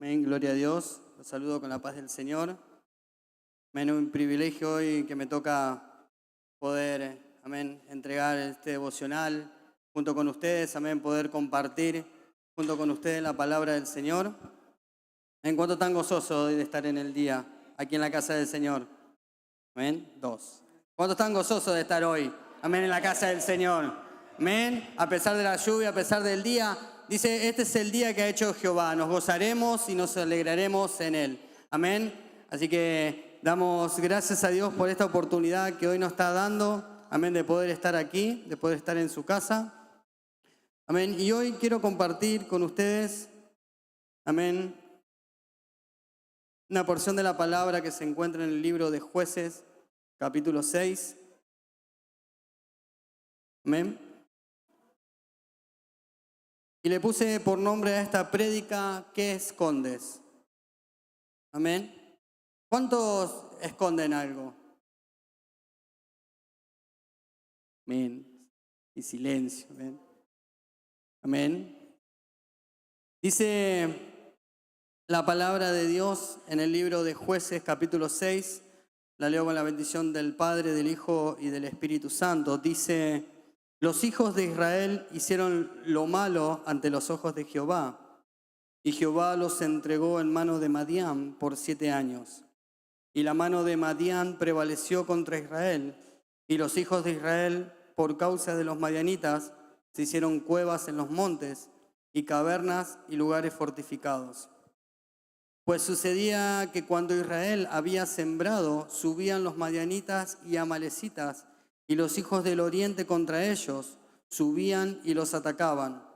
Amén, gloria a Dios. Los saludo con la paz del Señor. Amén, un privilegio hoy que me toca poder, amén, entregar este devocional junto con ustedes, amén, poder compartir junto con ustedes la palabra del Señor. En cuanto tan gozoso hoy de estar en el día aquí en la casa del Señor. Amén, dos. ¿Cuántos están gozosos de estar hoy? Amén, en la casa del Señor. Amén, a pesar de la lluvia, a pesar del día. Dice, este es el día que ha hecho Jehová. Nos gozaremos y nos alegraremos en él. Amén. Así que damos gracias a Dios por esta oportunidad que hoy nos está dando. Amén, de poder estar aquí, de poder estar en su casa. Amén. Y hoy quiero compartir con ustedes, amén, una porción de la palabra que se encuentra en el libro de Jueces, capítulo 6. Amén. Y le puse por nombre a esta prédica, ¿qué escondes? Amén. ¿Cuántos esconden algo? Amén. Y silencio. Amén. Amén. Dice la palabra de Dios en el libro de Jueces, capítulo 6. La leo con la bendición del Padre, del Hijo y del Espíritu Santo. Dice, los hijos de Israel hicieron lo malo ante los ojos de Jehová, y Jehová los entregó en mano de Madián por 7 años. Y la mano de Madián prevaleció contra Israel, y los hijos de Israel, por causa de los madianitas, se hicieron cuevas en los montes, y cavernas y lugares fortificados. Pues sucedía que cuando Israel había sembrado, subían los madianitas y amalecitas, y los hijos del oriente contra ellos, subían y los atacaban.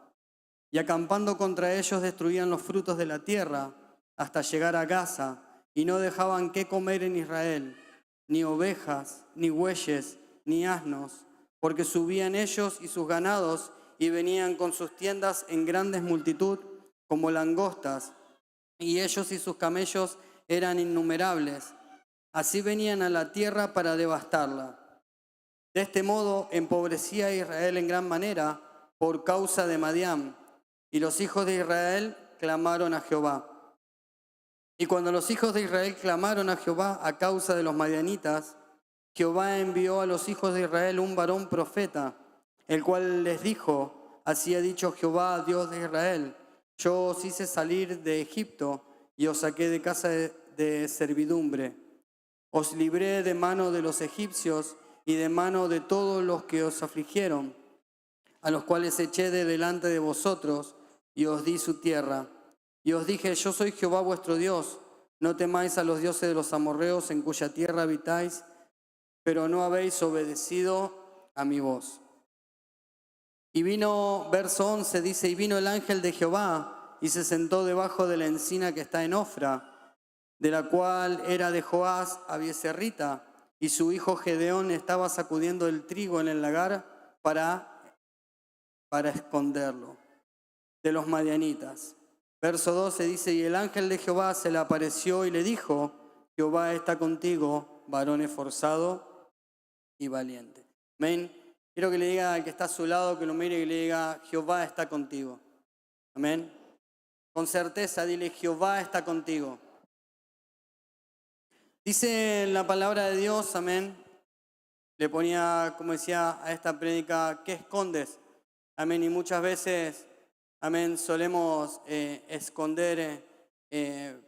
Y acampando contra ellos destruían los frutos de la tierra, hasta llegar a Gaza, y no dejaban qué comer en Israel, ni ovejas, ni bueyes, ni asnos, porque subían ellos y sus ganados, y venían con sus tiendas en grandes multitud, como langostas, y ellos y sus camellos eran innumerables. Así venían a la tierra para devastarla. De este modo empobrecía a Israel en gran manera por causa de Madián. Y los hijos de Israel clamaron a Jehová. Y cuando los hijos de Israel clamaron a Jehová a causa de los madianitas, Jehová envió a los hijos de Israel un varón profeta, el cual les dijo, así ha dicho Jehová, Dios de Israel, yo os hice salir de Egipto y os saqué de casa de servidumbre. Os libré de mano de los egipcios y de mano de todos los que os afligieron, a los cuales eché de delante de vosotros y os di su tierra. Y os dije, yo soy Jehová vuestro Dios, no temáis a los dioses de los amorreos en cuya tierra habitáis, pero no habéis obedecido a mi voz. Y vino, verso 11, dice, y vino el ángel de Jehová y se sentó debajo de la encina que está en Ofra, de la cual era de Joás Abieserrita, y su hijo Gedeón estaba sacudiendo el trigo en el lagar para esconderlo de los madianitas. Verso 12 dice, y el ángel de Jehová se le apareció y le dijo, Jehová está contigo, varón esforzado y valiente. Amén. Quiero que le diga al que está a su lado, que lo mire y le diga, Jehová está contigo. Amén. Con certeza dile, Jehová está contigo. Dice en la palabra de Dios, amén. Le ponía, como decía, a esta prédica, ¿qué escondes? Amén. Y muchas veces, amén, solemos esconder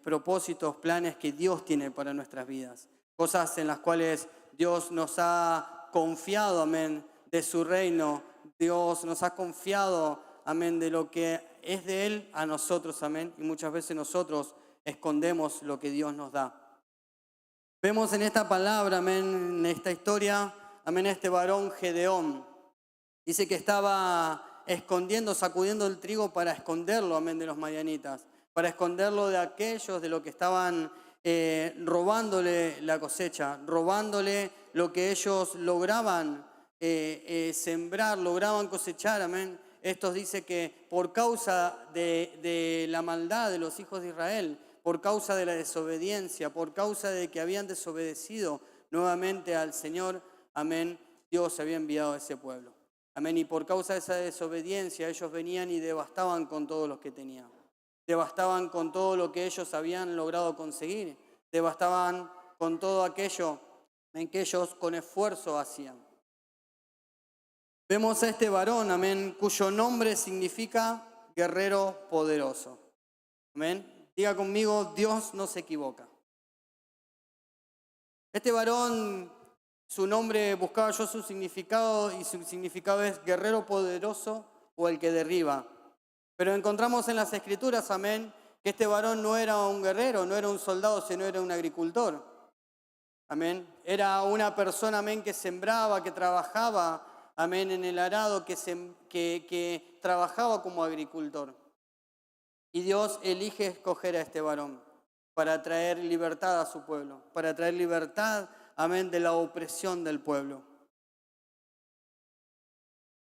propósitos, planes que Dios tiene para nuestras vidas. Cosas en las cuales Dios nos ha confiado, amén, de su reino. Dios nos ha confiado, amén, de lo que es de Él a nosotros, amén. Y muchas veces nosotros escondemos lo que Dios nos da. Vemos en esta palabra, amén, en esta historia, amén, a este varón Gedeón. Dice que estaba escondiendo, sacudiendo el trigo para esconderlo, amén, de los madianitas. Para esconderlo de aquellos, de lo que estaban robándole la cosecha, robándole lo que ellos lograban sembrar, lograban cosechar, amén. Estos dice que por causa de la maldad de los hijos de Israel, por causa de la desobediencia, por causa de que habían desobedecido nuevamente al Señor, amén, Dios había enviado a ese pueblo. Amén, y por causa de esa desobediencia ellos venían y devastaban con todos los que tenían. devastaban con todo lo que ellos habían logrado conseguir, devastaban con todo aquello en que ellos con esfuerzo hacían. Vemos a este varón, amén, cuyo nombre significa guerrero poderoso. Amén. Diga conmigo, Dios no se equivoca. Este varón, su nombre, buscaba yo su significado, y su significado es guerrero poderoso o el que derriba. Pero encontramos en las Escrituras, amén, que este varón no era un guerrero, no era un soldado, sino era un agricultor. Amén. Era una persona, amén, que sembraba, que trabajaba, amén, en el arado, que trabajaba como agricultor. Y Dios elige escoger a este varón para traer libertad a su pueblo, para traer libertad, amén, de la opresión del pueblo.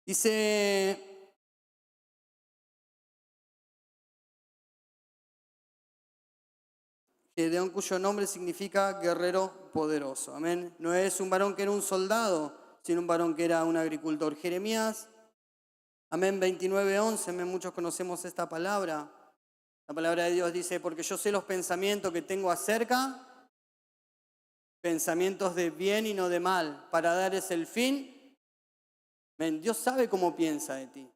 Dice Gedeón, cuyo nombre significa guerrero poderoso. Amén. No es un varón que era un soldado, sino un varón que era un agricultor. Jeremías, amén, 29:11, amén, muchos conocemos esta palabra. La palabra de Dios dice, porque yo sé los pensamientos que tengo acerca, pensamientos de bien y no de mal, para darles el fin. Amén. Dios sabe cómo piensa de ti.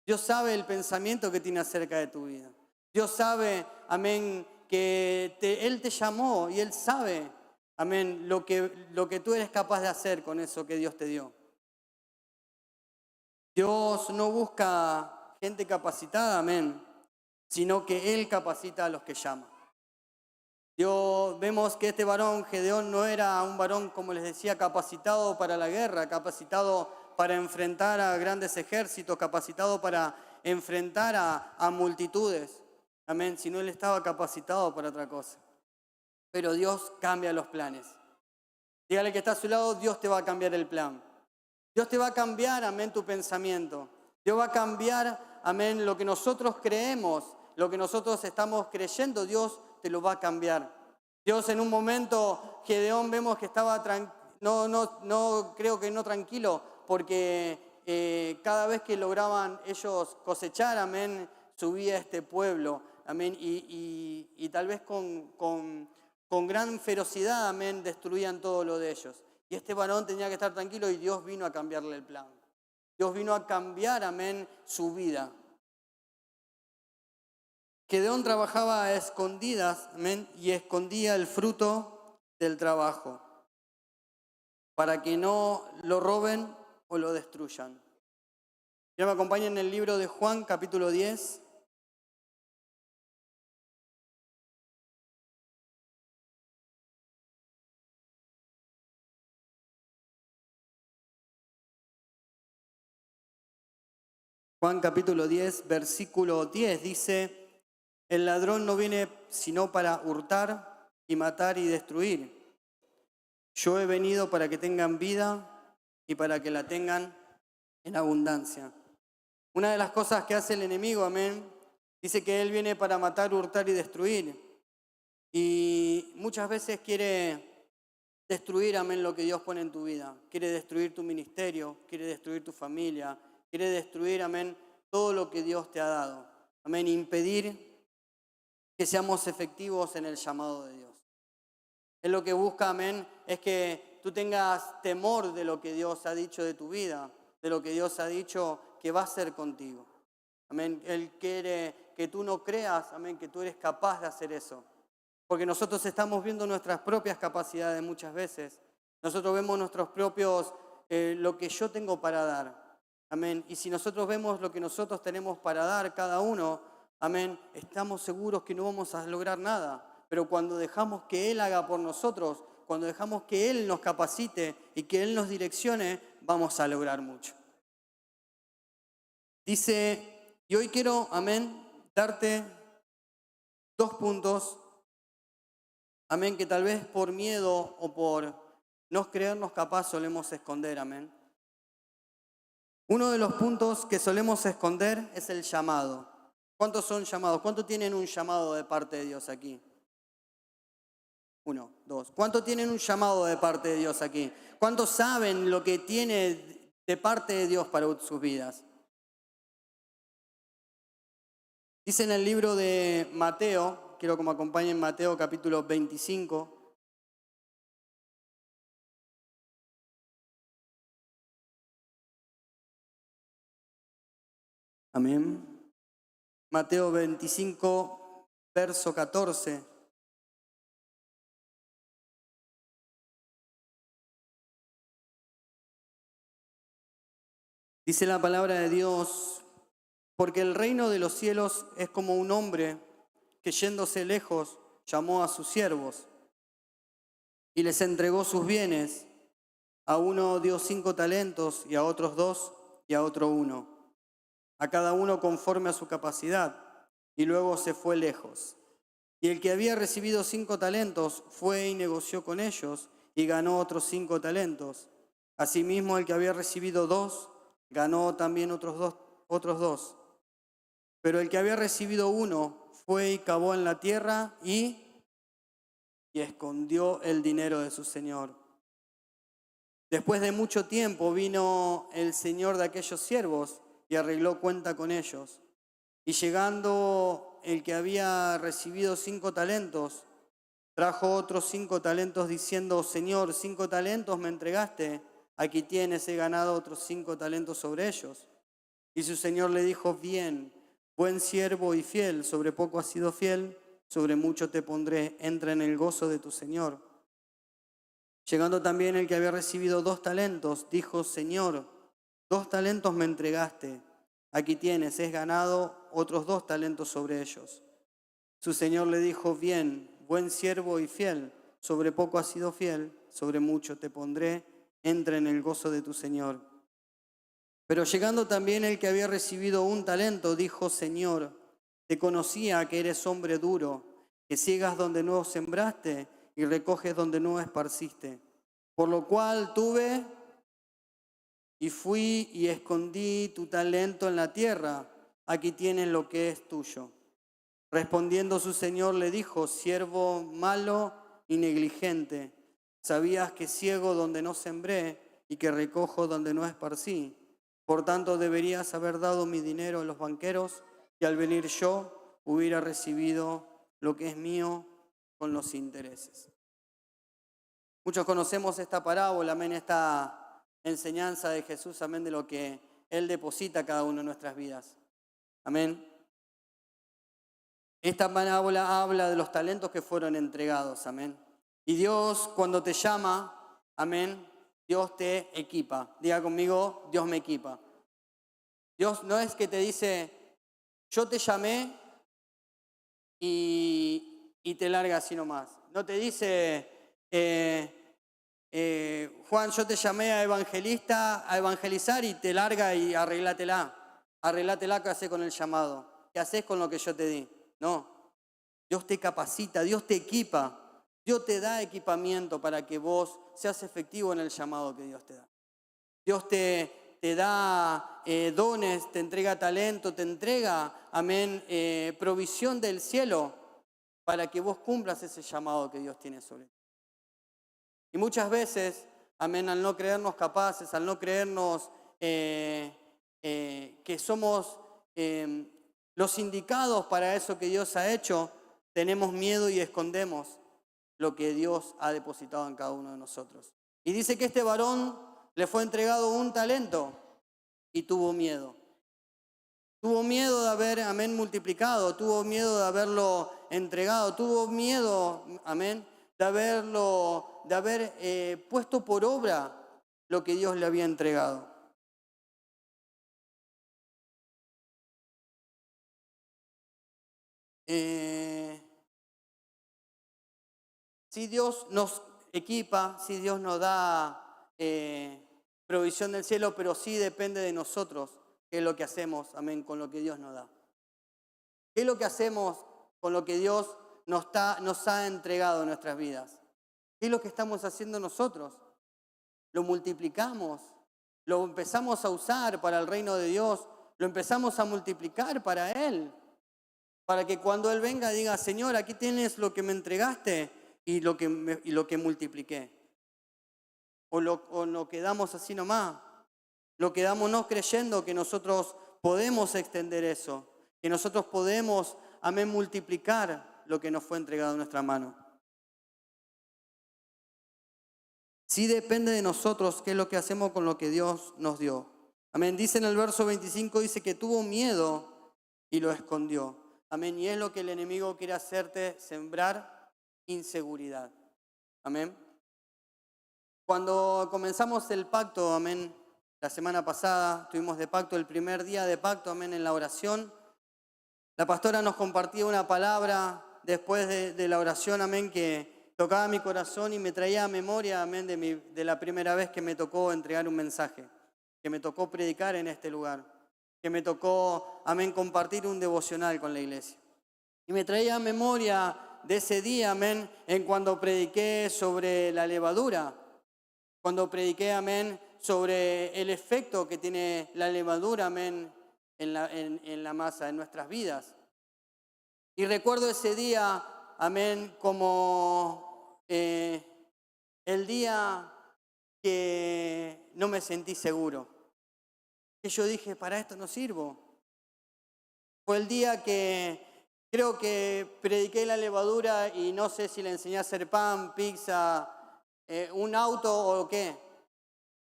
Dios sabe el pensamiento que tiene acerca de tu vida. Dios sabe, amén, que Él te llamó y Él sabe, amén, lo que tú eres capaz de hacer con eso que Dios te dio. Dios no busca gente capacitada, amén, sino que Él capacita a los que llama. Vemos que este varón, Gedeón, no era un varón, como les decía, capacitado para la guerra, capacitado para enfrentar a grandes ejércitos, capacitado para enfrentar a multitudes. Amén, si no, él estaba capacitado para otra cosa. Pero Dios cambia los planes. Dígale que está a su lado, Dios te va a cambiar el plan. Dios te va a cambiar, amén, tu pensamiento. Dios va a cambiar, amén, lo que nosotros creemos, lo que nosotros estamos creyendo, Dios te lo va a cambiar. Dios en un momento, Gedeón vemos que estaba no creo que no tranquilo, porque cada vez que lograban ellos cosechar, amén, subía este pueblo, amén, y tal vez con gran ferocidad, amén, destruían todo lo de ellos. Y este varón tenía que estar tranquilo y Dios vino a cambiarle el plan. Dios vino a cambiar, amén, su vida. Gedeón trabajaba a escondidas, amén, y escondía el fruto del trabajo para que no lo roben o lo destruyan. Ya me acompañan en el libro de Juan, capítulo 10. Juan capítulo 10, versículo 10 dice, el ladrón no viene sino para hurtar y matar y destruir. Yo he venido para que tengan vida y para que la tengan en abundancia. Una de las cosas que hace el enemigo, amén, dice que él viene para matar, hurtar y destruir. Y muchas veces quiere destruir, amén, lo que Dios pone en tu vida. Quiere destruir tu ministerio, quiere destruir tu familia, quiere destruir, amén, todo lo que Dios te ha dado. Amén, impedir que seamos efectivos en el llamado de Dios. Él lo que busca, amén, es que tú tengas temor de lo que Dios ha dicho de tu vida, de lo que Dios ha dicho que va a hacer contigo. Amén. Él quiere que tú no creas, amén, que tú eres capaz de hacer eso. Porque nosotros estamos viendo nuestras propias capacidades muchas veces. Nosotros vemos nuestros propios, lo que yo tengo para dar. Amén. Y si nosotros vemos lo que nosotros tenemos para dar cada uno, amén, estamos seguros que no vamos a lograr nada. Pero cuando dejamos que Él haga por nosotros, cuando dejamos que Él nos capacite y que Él nos direccione, vamos a lograr mucho. Dice, y hoy quiero, amén, darte 2 puntos, amén, que tal vez por miedo o por no creernos capaz solemos esconder, amén. Uno de los puntos que solemos esconder es el llamado. ¿Cuántos son llamados? ¿Cuántos tienen un llamado de parte de Dios aquí? 1, 2. ¿Cuántos tienen un llamado de parte de Dios aquí? ¿Cuántos saben lo que tiene de parte de Dios para sus vidas? Dice en el libro de Mateo, quiero que me acompañen Mateo capítulo 25. Amén. Mateo 25, verso 14. Dice la palabra de Dios, porque el reino de los cielos es como un hombre que yéndose lejos llamó a sus siervos y les entregó sus bienes. A uno dio 5 talentos y a otros 2 y a otro 1, a cada uno conforme a su capacidad, y luego se fue lejos. Y el que había recibido 5 talentos fue y negoció con ellos y ganó otros 5 talentos. Asimismo, el que había recibido 2 ganó también otros dos. Pero el que había recibido 1 fue y cavó en la tierra y escondió el dinero de su señor. Después de mucho tiempo vino el señor de aquellos siervos y arregló cuenta con ellos. Y llegando el que había recibido 5 talentos, trajo otros 5 talentos diciendo, Señor, 5 talentos me entregaste, aquí tienes, he ganado otros 5 talentos sobre ellos. Y su señor le dijo, bien, buen siervo y fiel, sobre poco has sido fiel, sobre mucho te pondré, entra en el gozo de tu señor. Llegando también el que había recibido 2 talentos, dijo, Señor, 2 talentos me entregaste, aquí tienes, has ganado otros 2 talentos sobre ellos. Su señor le dijo, bien, buen siervo y fiel, sobre poco has sido fiel, sobre mucho te pondré, entra en el gozo de tu señor. Pero llegando también el que había recibido 1 talento, dijo, Señor, te conocía que eres hombre duro, que ciegas donde no sembraste y recoges donde no esparciste. Por lo cual tuve y fui y escondí tu talento en la tierra, aquí tienes lo que es tuyo. Respondiendo su señor le dijo, siervo malo y negligente, sabías que ciego donde no sembré y que recojo donde no esparcí. Por tanto deberías haber dado mi dinero a los banqueros y al venir yo hubiera recibido lo que es mío con los intereses. Muchos conocemos esta parábola, amén, esta enseñanza de Jesús, amén, de lo que Él deposita a cada uno de nuestras vidas. Amén. Esta parábola habla de los talentos que fueron entregados, amén. Y Dios cuando te llama, amén, Dios te equipa. Diga conmigo, Dios me equipa. Dios no es que te dice, yo te llamé y te larga así nomás. No te dice, Juan, yo te llamé a evangelista, a evangelizar y te larga y arreglátela. Arreglátela, ¿qué haces con el llamado? ¿Qué haces con lo que yo te di? No. Dios te capacita, Dios te equipa, Dios te da equipamiento para que vos seas efectivo en el llamado que Dios te da. Dios te da dones, te entrega talento, te entrega, amén, provisión del cielo para que vos cumplas ese llamado que Dios tiene sobre ti. Y muchas veces, amén, al no creernos capaces, al no creernos que somos los indicados para eso que Dios ha hecho, tenemos miedo y escondemos lo que Dios ha depositado en cada uno de nosotros. Y dice que este varón le fue entregado 1 talento y tuvo miedo. Tuvo miedo de haber, amén, multiplicado, tuvo miedo de haberlo entregado, tuvo miedo, amén, de haber puesto por obra lo que Dios le había entregado. Si Dios nos equipa, si Dios nos da provisión del cielo, pero sí depende de nosotros qué es lo que hacemos, amén, con lo que Dios nos da. ¿Qué es lo que hacemos con lo que Dios nos ha entregado en nuestras vidas? ¿Qué es lo que estamos haciendo nosotros? Lo multiplicamos, lo empezamos a usar para el reino de Dios, lo empezamos a multiplicar para Él, para que cuando Él venga diga, Señor, aquí tienes lo que me entregaste y lo que multipliqué. O lo quedamos así nomás, lo quedamos no creyendo que nosotros podemos extender eso, que nosotros podemos, amén, multiplicar lo que nos fue entregado en nuestra mano. Sí depende de nosotros qué es lo que hacemos con lo que Dios nos dio. Amén. Dice en el verso 25, dice que tuvo miedo y lo escondió. Amén. Y es lo que el enemigo quiere hacerte, sembrar inseguridad. Amén. Cuando comenzamos el pacto, amén, la semana pasada tuvimos de pacto, el primer día de pacto, amén, en la oración. La pastora nos compartía una palabra después de la oración, amén, que tocaba mi corazón y me traía a memoria, amén, de la primera vez que me tocó entregar un mensaje, que me tocó predicar en este lugar, que me tocó, amén, compartir un devocional con la iglesia. Y me traía a memoria de ese día, amén, en cuando prediqué sobre la levadura, cuando prediqué, amén, sobre el efecto que tiene la levadura, amén, en la masa, en nuestras vidas. Y recuerdo ese día, amén, como el día que no me sentí seguro. Que yo dije, para esto no sirvo. Fue el día que creo que prediqué la levadura y no sé si le enseñé a hacer pan, pizza, un auto o qué.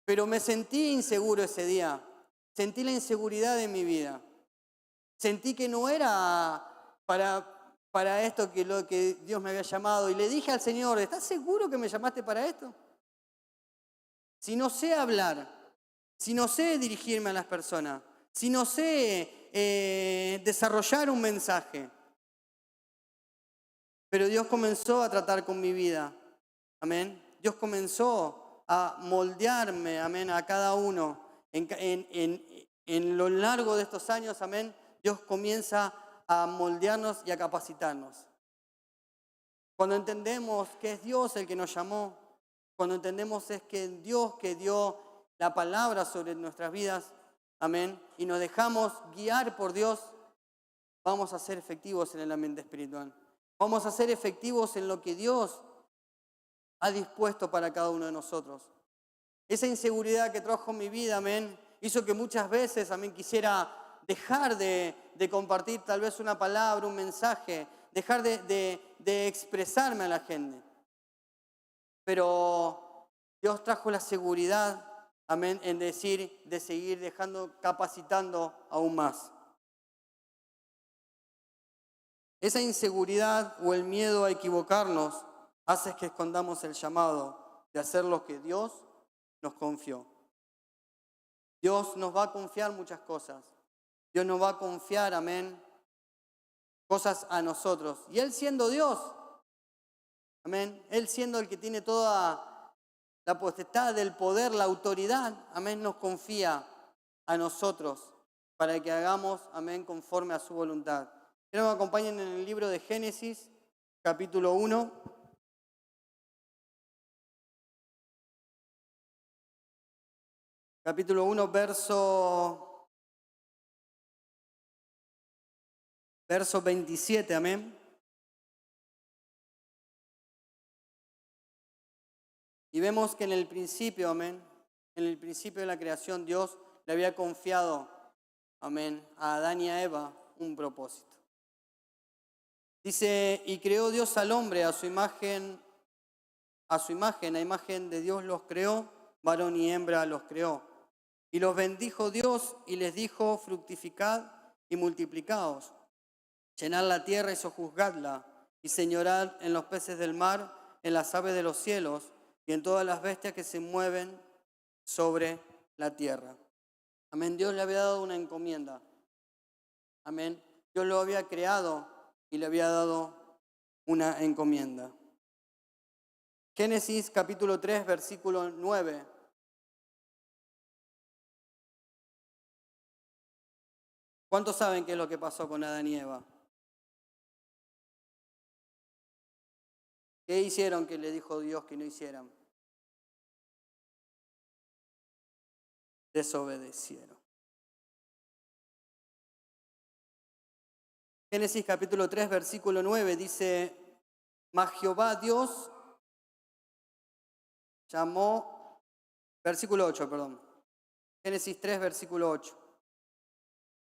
Pero me sentí inseguro ese día. Sentí la inseguridad de mi vida. Sentí que no era para esto que lo que Dios me había llamado. Y le dije al Señor, ¿estás seguro que me llamaste para esto? Si no sé hablar, si no sé dirigirme a las personas, si no sé desarrollar un mensaje. Pero Dios comenzó a tratar con mi vida. Amén. Dios comenzó a moldearme, amén, a cada uno. En lo largo de estos años, amén, Dios comienza a moldearnos y a capacitarnos. Cuando entendemos que es Dios el que nos llamó, cuando entendemos es que es Dios que dio la palabra sobre nuestras vidas, amén, y nos dejamos guiar por Dios, vamos a ser efectivos en el ambiente espiritual. Vamos a ser efectivos en lo que Dios ha dispuesto para cada uno de nosotros. Esa inseguridad que trajo en mi vida, amén, hizo que muchas veces, amén, quisiera dejar de compartir tal vez una palabra, un mensaje, dejar de expresarme a la gente. Pero Dios trajo la seguridad, amén, en decir, de seguir capacitando aún más. Esa inseguridad o el miedo a equivocarnos hace que escondamos el llamado de hacer lo que Dios nos confió. Dios nos va a confiar muchas cosas. Dios nos va a confiar, amén, cosas a nosotros. Y Él siendo Dios, amén, Él siendo el que tiene toda la potestad, el poder, la autoridad, amén, nos confía a nosotros para que hagamos, amén, conforme a su voluntad. Quiero que me acompañen en el libro de Génesis, capítulo 1. Capítulo 1, verso 27, amén. Y vemos que en el principio, amén, en el principio de la creación, Dios le había confiado, amén, a Adán y a Eva un propósito. Dice, y creó Dios al hombre a imagen, a imagen de Dios los creó, varón y hembra los creó. Y los bendijo Dios y les dijo, fructificad y multiplicaos, llenad la tierra y sojuzgadla, y señorad en los peces del mar, en las aves de los cielos, y en todas las bestias que se mueven sobre la tierra. Amén. Dios le había dado una encomienda. Amén. Dios lo había creado y le había dado una encomienda. Génesis capítulo 3, versículo 9. ¿Cuántos saben qué es lo que pasó con Adán y Eva? ¿Qué hicieron que le dijo Dios que no hicieran? Desobedecieron. Génesis capítulo 3, versículo 9 dice, mas Jehová Dios llamó, versículo 8, perdón. Génesis 3, versículo 8.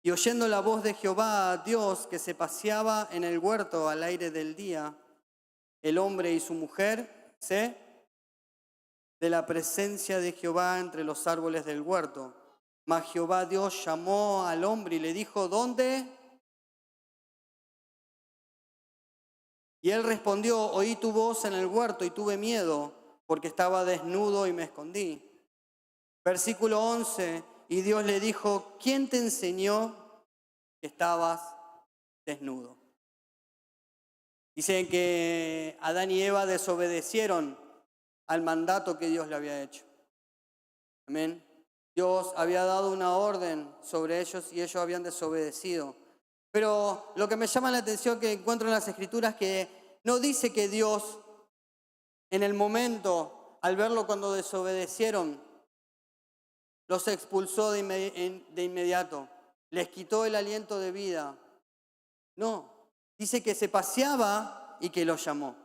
Y oyendo la voz de Jehová, Dios, que se paseaba en el huerto al aire del día, el hombre y su mujer se de la presencia de Jehová entre los árboles del huerto. Mas Jehová Dios llamó al hombre y le dijo, ¿dónde? Y él respondió, oí tu voz en el huerto y tuve miedo, porque estaba desnudo y me escondí. Versículo 11, y Dios le dijo, ¿quién te enseñó que estabas desnudo? Dice que Adán y Eva desobedecieron al mandato que Dios le había hecho. Amén. Dios había dado una orden sobre ellos y ellos habían desobedecido. Pero lo que me llama la atención que encuentro en las Escrituras que no dice que Dios en el momento, al verlo cuando desobedecieron, los expulsó de inmediato, les quitó el aliento de vida. No, dice que se paseaba y que los llamó.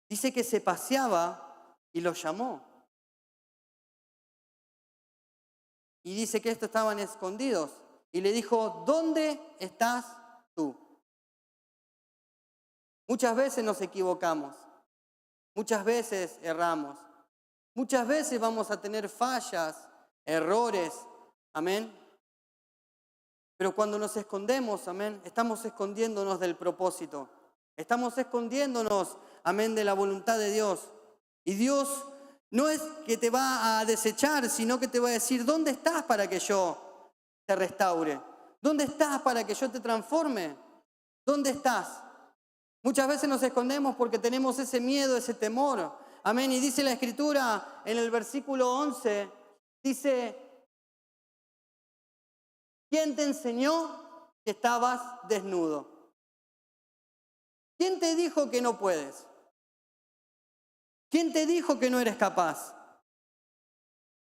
Dice que se paseaba y los llamó. Y dice que estos estaban escondidos. Y le dijo, ¿dónde estás tú? Muchas veces nos equivocamos. Muchas veces erramos. Muchas veces vamos a tener fallas, errores. Amén. Pero cuando nos escondemos, amén, estamos escondiéndonos del propósito. Estamos escondiéndonos, amén, de la voluntad de Dios. Y Dios no es que te va a desechar, sino que te va a decir, ¿dónde estás para que yo te restaure? ¿Dónde estás para que yo te transforme? ¿Dónde estás? Muchas veces nos escondemos porque tenemos ese miedo, ese temor. Amén. Y dice la Escritura en el versículo 11, dice, ¿quién te enseñó que estabas desnudo? ¿Quién te dijo que no puedes? ¿Quién te dijo que no eres capaz?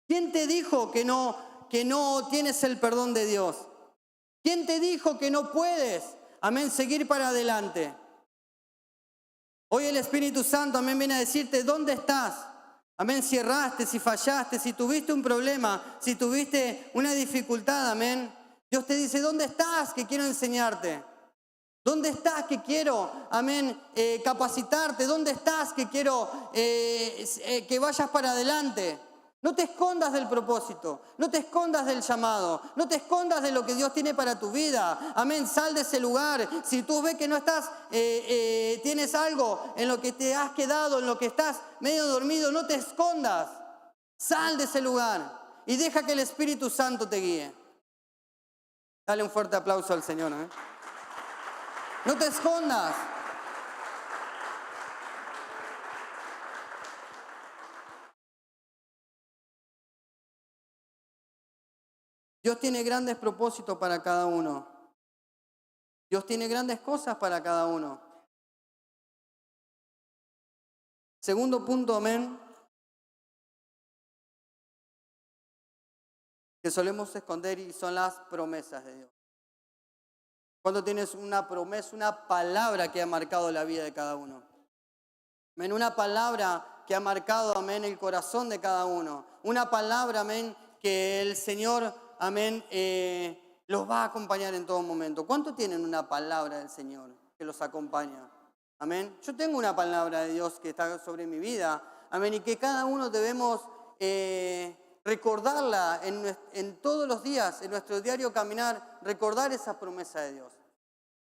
¿Quién te dijo que no tienes el perdón de Dios? ¿Quién te dijo que no puedes, amén, seguir para adelante? Hoy el Espíritu Santo, amén, viene a decirte, ¿dónde estás? Amén, si erraste, si fallaste, si tuviste un problema, si tuviste una dificultad, amén. Dios te dice, ¿dónde estás? Que quiero enseñarte. ¿Dónde estás? Que quiero, amén, capacitarte. ¿Dónde estás? Que quiero que vayas para adelante. No te escondas del propósito, no te escondas del llamado, no te escondas de lo que Dios tiene para tu vida. Amén, sal de ese lugar. Si tú ves que no estás, tienes algo en lo que te has quedado, en lo que estás medio dormido, no te escondas. Sal de ese lugar y deja que el Espíritu Santo te guíe. Dale un fuerte aplauso al Señor. No te escondas. Dios tiene grandes propósitos para cada uno. Dios tiene grandes cosas para cada uno. Segundo punto, amén, que solemos esconder y son las promesas de Dios. Cuando tienes una promesa, una palabra que ha marcado la vida de cada uno. Amén, una palabra que ha marcado, amén, el corazón de cada uno. Una palabra, amén, que el Señor, amén, los va a acompañar en todo momento. ¿Cuánto tienen una palabra del Señor que los acompaña? Amén. Yo tengo una palabra de Dios que está sobre mi vida. Amén. Y que cada uno debemos recordarla en todos los días, en nuestro diario caminar, recordar esa promesa de Dios.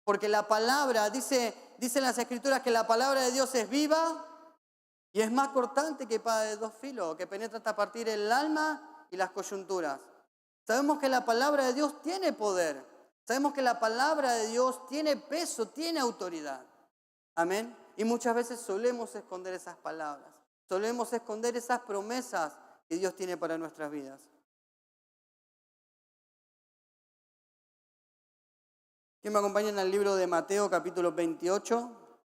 Porque la palabra, dice en las Escrituras que la palabra de Dios es viva y es más cortante que espada de dos filos, que penetra hasta partir el alma y las coyunturas. Sabemos que la palabra de Dios tiene poder. Sabemos que la palabra de Dios tiene peso, tiene autoridad. Amén. Y muchas veces solemos esconder esas palabras. Solemos esconder esas promesas que Dios tiene para nuestras vidas. ¿Quién me acompaña en el libro de Mateo, capítulo 28?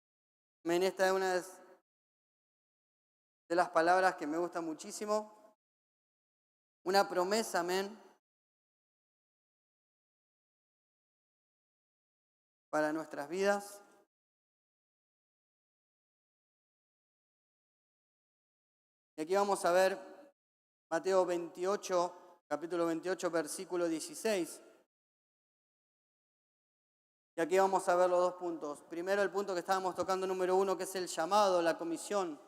Amén. Esta es una de las palabras que me gusta muchísimo. Una promesa, amén, para nuestras vidas. Y aquí vamos a ver Mateo 28, capítulo 28, versículo 16. Y aquí vamos a ver los dos puntos. Primero el punto que estábamos tocando, número 1, que es el llamado, la comisión.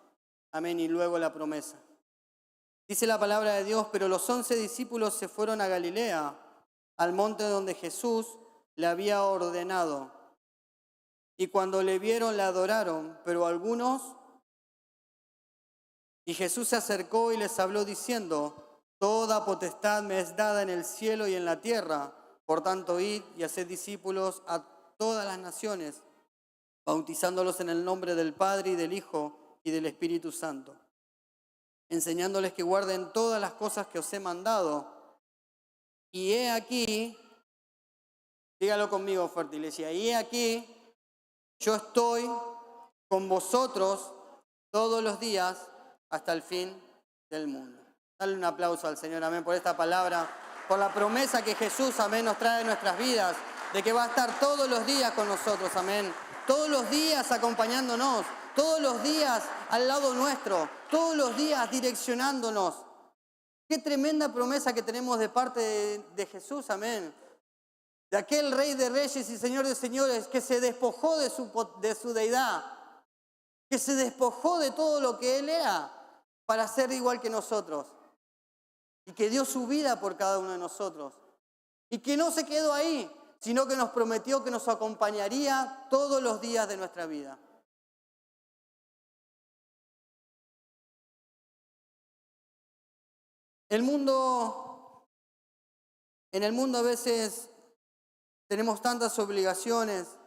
Amén, y luego la promesa. Dice la palabra de Dios, pero los 11 discípulos se fueron a Galilea, al monte donde Jesús le había ordenado. Y cuando le vieron, le adoraron, pero algunos... Y Jesús se acercó y les habló diciendo, toda potestad me es dada en el cielo y en la tierra. Por tanto, id y haced discípulos a todas las naciones, bautizándolos en el nombre del Padre y del Hijo y del Espíritu Santo, enseñándoles que guarden todas las cosas que os he mandado. Y he aquí, dígalo conmigo fuerte, iglesia, y he aquí, yo estoy con vosotros todos los días hasta el fin del mundo. Dale un aplauso al Señor, amén, por esta palabra, por la promesa que Jesús, amén, nos trae en nuestras vidas, de que va a estar todos los días con nosotros, amén. Todos los días acompañándonos, todos los días al lado nuestro, todos los días direccionándonos. Qué tremenda promesa que tenemos de parte de Jesús, amén. De aquel Rey de Reyes y Señor de Señores que se despojó de su deidad, que se despojó de todo lo que Él era para ser igual que nosotros. Y que dio su vida por cada uno de nosotros. Y que no se quedó ahí, sino que nos prometió que nos acompañaría todos los días de nuestra vida. En el mundo a veces tenemos tantas obligaciones,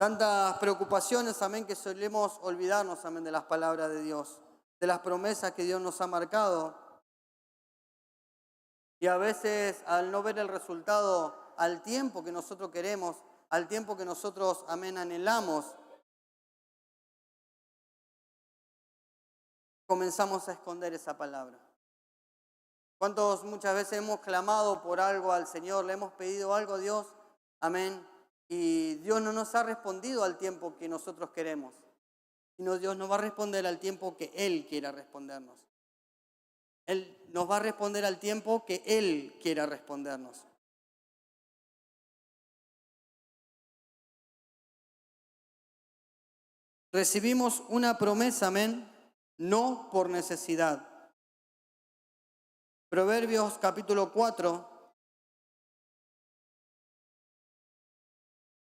tantas preocupaciones, amén, que solemos olvidarnos, amén, de las palabras de Dios, de las promesas que Dios nos ha marcado. Y a veces, al no ver el resultado al tiempo que nosotros queremos, al tiempo que nosotros, amén, anhelamos, comenzamos a esconder esa palabra. ¿Cuántos muchas veces hemos clamado por algo al Señor, le hemos pedido algo a Dios, amén, y Dios no nos ha respondido al tiempo que nosotros queremos, sino Dios nos va a responder al tiempo que Él quiera respondernos. Él nos va a responder al tiempo que Él quiera respondernos. Recibimos una promesa, amén, no por necesidad. Proverbios capítulo 4.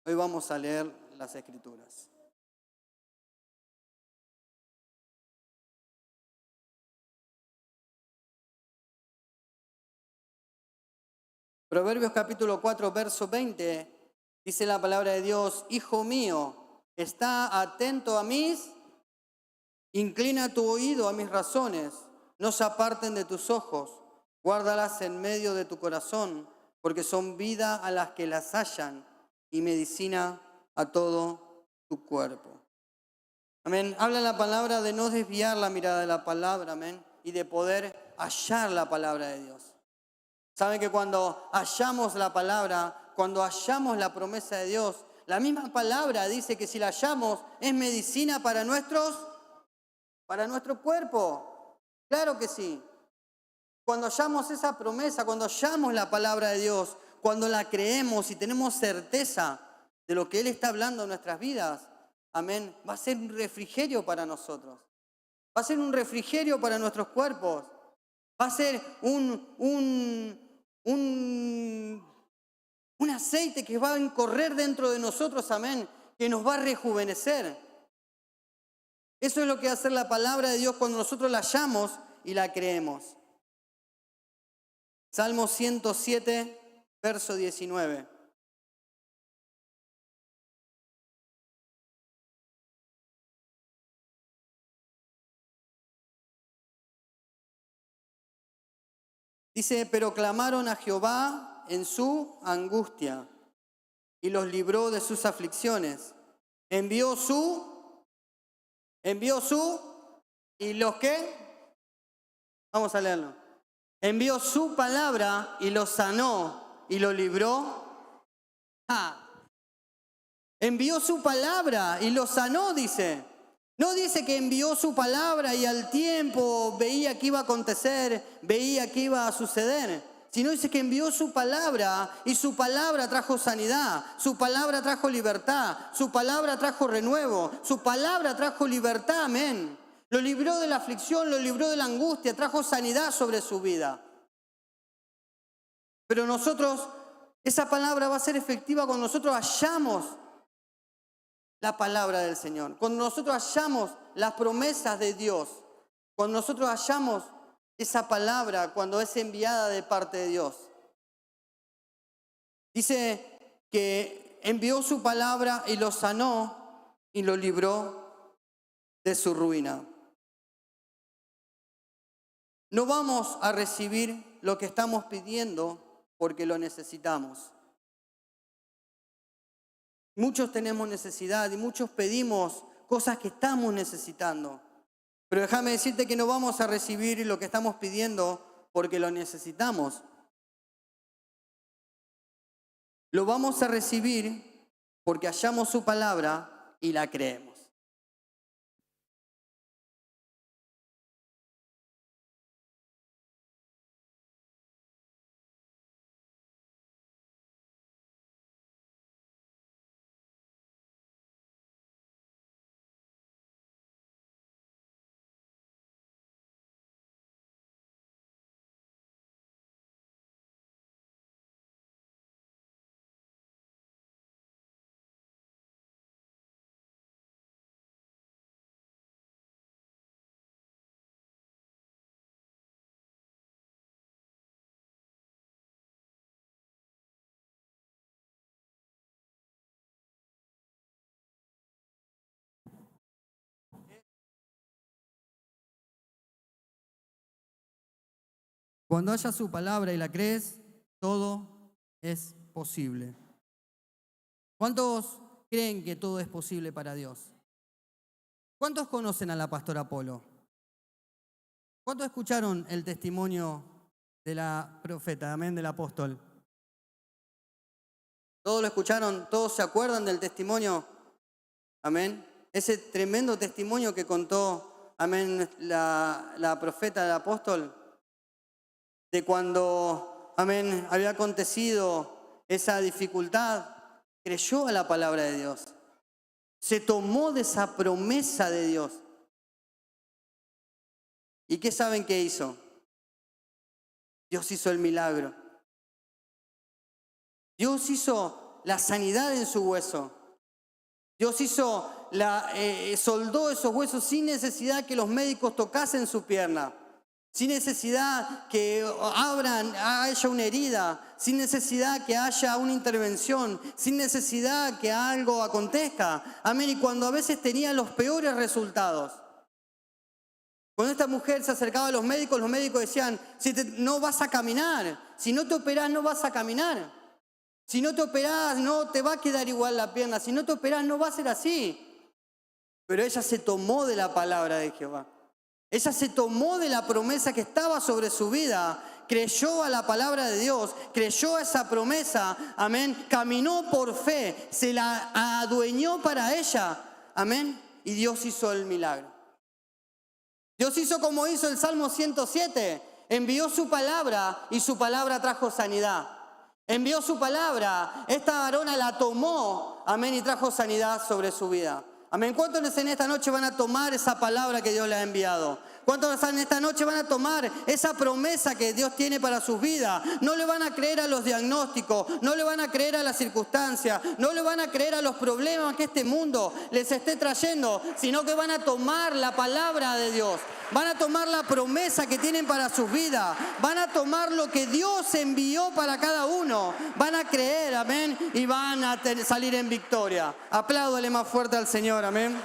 Hoy vamos a leer las Escrituras. Proverbios capítulo 4, verso 20, dice la palabra de Dios, Hijo mío, está atento a inclina tu oído a mis razones, no se aparten de tus ojos, guárdalas en medio de tu corazón, porque son vida a las que las hallan y medicina a todo tu cuerpo. Amén. Habla la palabra de no desviar la mirada de la palabra, amén, y de poder hallar la palabra de Dios. Saben que cuando hallamos la palabra, cuando hallamos la promesa de Dios, la misma palabra dice que si la hallamos es medicina para nuestro cuerpo. Claro que sí. Cuando hallamos esa promesa, cuando hallamos la palabra de Dios, cuando la creemos y tenemos certeza de lo que Él está hablando en nuestras vidas, amén, va a ser un refrigerio para nosotros. Va a ser un refrigerio para nuestros cuerpos. Va a ser un aceite que va a correr dentro de nosotros, amén, que nos va a rejuvenecer. Eso es lo que va a hacer la palabra de Dios cuando nosotros la hallamos y la creemos. Salmo 107, verso 19. Dice, pero clamaron a Jehová en su angustia y los libró de sus aflicciones. Envió su, ¿y los qué? Vamos a leerlo. Envió su palabra y los sanó y lo libró. Envió su palabra y los sanó, dice. No dice que envió su palabra y al tiempo veía que iba a acontecer, veía que iba a suceder. Sino dice que envió su palabra y su palabra trajo sanidad, su palabra trajo libertad, su palabra trajo renuevo, su palabra trajo libertad, amén. Lo libró de la aflicción, lo libró de la angustia, trajo sanidad sobre su vida. Pero nosotros, esa palabra va a ser efectiva cuando nosotros hallamos la palabra del Señor, cuando nosotros hallamos las promesas de Dios, cuando nosotros hallamos esa palabra cuando es enviada de parte de Dios. Dice que envió su palabra y lo sanó y lo libró de su ruina. No vamos a recibir lo que estamos pidiendo porque lo necesitamos. Muchos tenemos necesidad y muchos pedimos cosas que estamos necesitando. Pero déjame decirte que no vamos a recibir lo que estamos pidiendo porque lo necesitamos. Lo vamos a recibir porque hallamos su palabra y la creemos. Cuando haya su palabra y la crees, todo es posible. ¿Cuántos creen que todo es posible para Dios? ¿Cuántos conocen a la pastora Polo? ¿Cuántos escucharon el testimonio de la profeta, amén, del apóstol? ¿Todos lo escucharon? ¿Todos se acuerdan del testimonio? Amén. Ese tremendo testimonio que contó, amén, la profeta, el apóstol, de cuando, amén, había acontecido esa dificultad, creyó a la palabra de Dios. Se tomó de esa promesa de Dios. ¿Y qué saben que hizo? Dios hizo el milagro. Dios hizo la sanidad en su hueso. Dios hizo soldó esos huesos sin necesidad que los médicos tocasen su pierna. Sin necesidad que haya una herida, sin necesidad que haya una intervención, sin necesidad que algo acontezca. Amén. Y cuando a veces tenía los peores resultados. Cuando esta mujer se acercaba a los médicos decían, no vas a caminar. Si no te operás, no vas a caminar. Si no te operás, no te va a quedar igual la pierna. Si no te operás, no va a ser así. Pero ella se tomó de la palabra de Jehová. Ella se tomó de la promesa que estaba sobre su vida, creyó a la palabra de Dios, creyó a esa promesa, amén, caminó por fe, se la adueñó para ella, amén, y Dios hizo el milagro. Dios hizo como hizo el Salmo 107, envió su palabra y su palabra trajo sanidad. Envió su palabra, esta varona la tomó, amén, y trajo sanidad sobre su vida. Amén. ¿Cuántos en esta noche van a tomar esa palabra que Dios le ha enviado? ¿Cuántos en esta noche van a tomar esa promesa que Dios tiene para sus vidas? No le van a creer a los diagnósticos, no le van a creer a las circunstancias, no le van a creer a los problemas que este mundo les esté trayendo, sino que van a tomar la palabra de Dios, van a tomar la promesa que tienen para sus vidas, van a tomar lo que Dios envió para cada uno, van a creer, amén, y van a salir en victoria. Apláudale más fuerte al Señor, amén.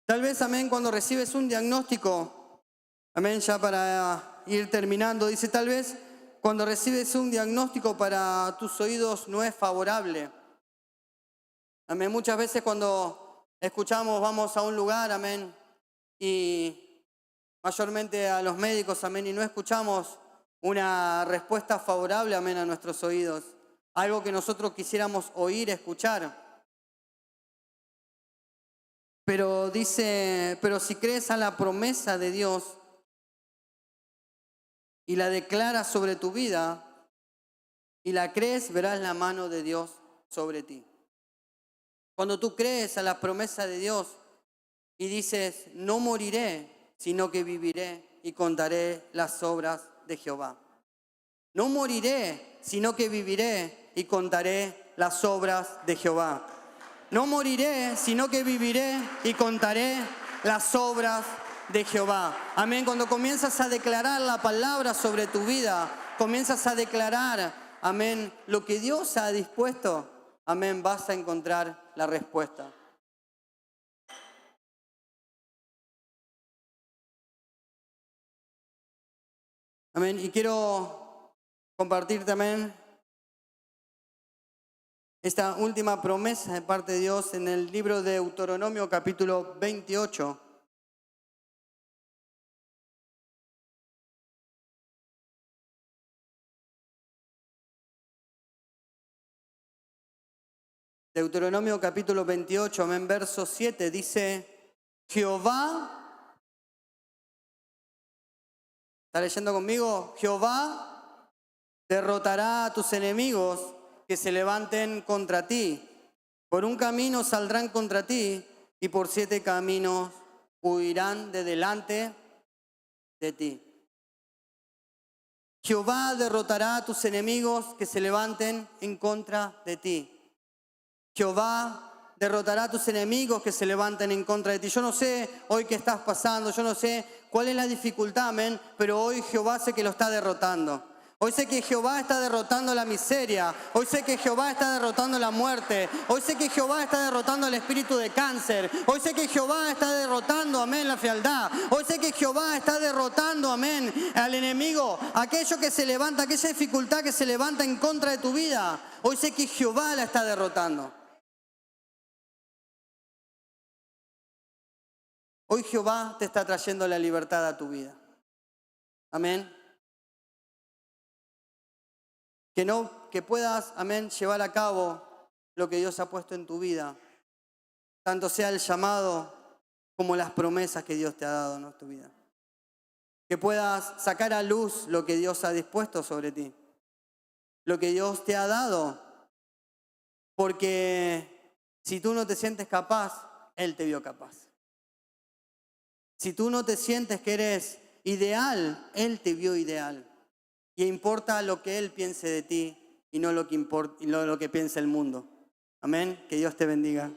Tal vez, amén, cuando recibes un diagnóstico, amén, ya para ir terminando, dice, tal vez cuando recibes un diagnóstico para tus oídos no es favorable. Amén, muchas veces cuando escuchamos, vamos a un lugar, amén, y mayormente a los médicos, amén, y no escuchamos una respuesta favorable, amén, a nuestros oídos. algo que nosotros quisiéramos oír, escuchar. Pero dice, pero si crees a la promesa de Dios y la declaras sobre tu vida y la crees, verás la mano de Dios sobre ti. Cuando tú crees a la promesa de Dios y dices, no moriré, sino que viviré y contaré las obras de Jehová. No moriré, sino que viviré y contaré las obras de Jehová. No moriré, sino que viviré y contaré las obras de Jehová. Amén. Cuando comienzas a declarar la palabra sobre tu vida, comienzas a declarar, amén, lo que Dios ha dispuesto, amén, vas a encontrar la respuesta. Amén. Y quiero compartir también esta última promesa de parte de Dios en el libro de Deuteronomio capítulo 28. Deuteronomio capítulo 28, amén, verso 7, dice, Jehová, ¿está leyendo conmigo? Jehová derrotará a tus enemigos que se levanten contra ti. Por un camino saldrán contra ti y por 7 caminos huirán de delante de ti. Jehová derrotará a tus enemigos que se levanten en contra de ti. Jehová derrotará a tus enemigos que se levanten en contra de ti. Yo no sé hoy qué estás pasando, yo no sé cuál es la dificultad, amén, pero hoy Jehová sé que lo está derrotando. Hoy sé que Jehová está derrotando la miseria. Hoy sé que Jehová está derrotando la muerte. Hoy sé que Jehová está derrotando el espíritu de cáncer. Hoy sé que Jehová está derrotando, amén, la fealdad. Hoy sé que Jehová está derrotando, amén, al enemigo. Aquello que se levanta, aquella dificultad que se levanta en contra de tu vida. Hoy sé que Jehová la está derrotando. Hoy Jehová te está trayendo la libertad a tu vida. Amén. Que puedas, amén, llevar a cabo lo que Dios ha puesto en tu vida. Tanto sea el llamado como las promesas que Dios te ha dado en tu vida. Que puedas sacar a luz lo que Dios ha dispuesto sobre ti. Lo que Dios te ha dado. Porque si tú no te sientes capaz, Él te vio capaz. Si tú no te sientes que eres ideal, Él te vio ideal. Y importa lo que Él piense de ti y no lo que piense el mundo. Amén. Que Dios te bendiga.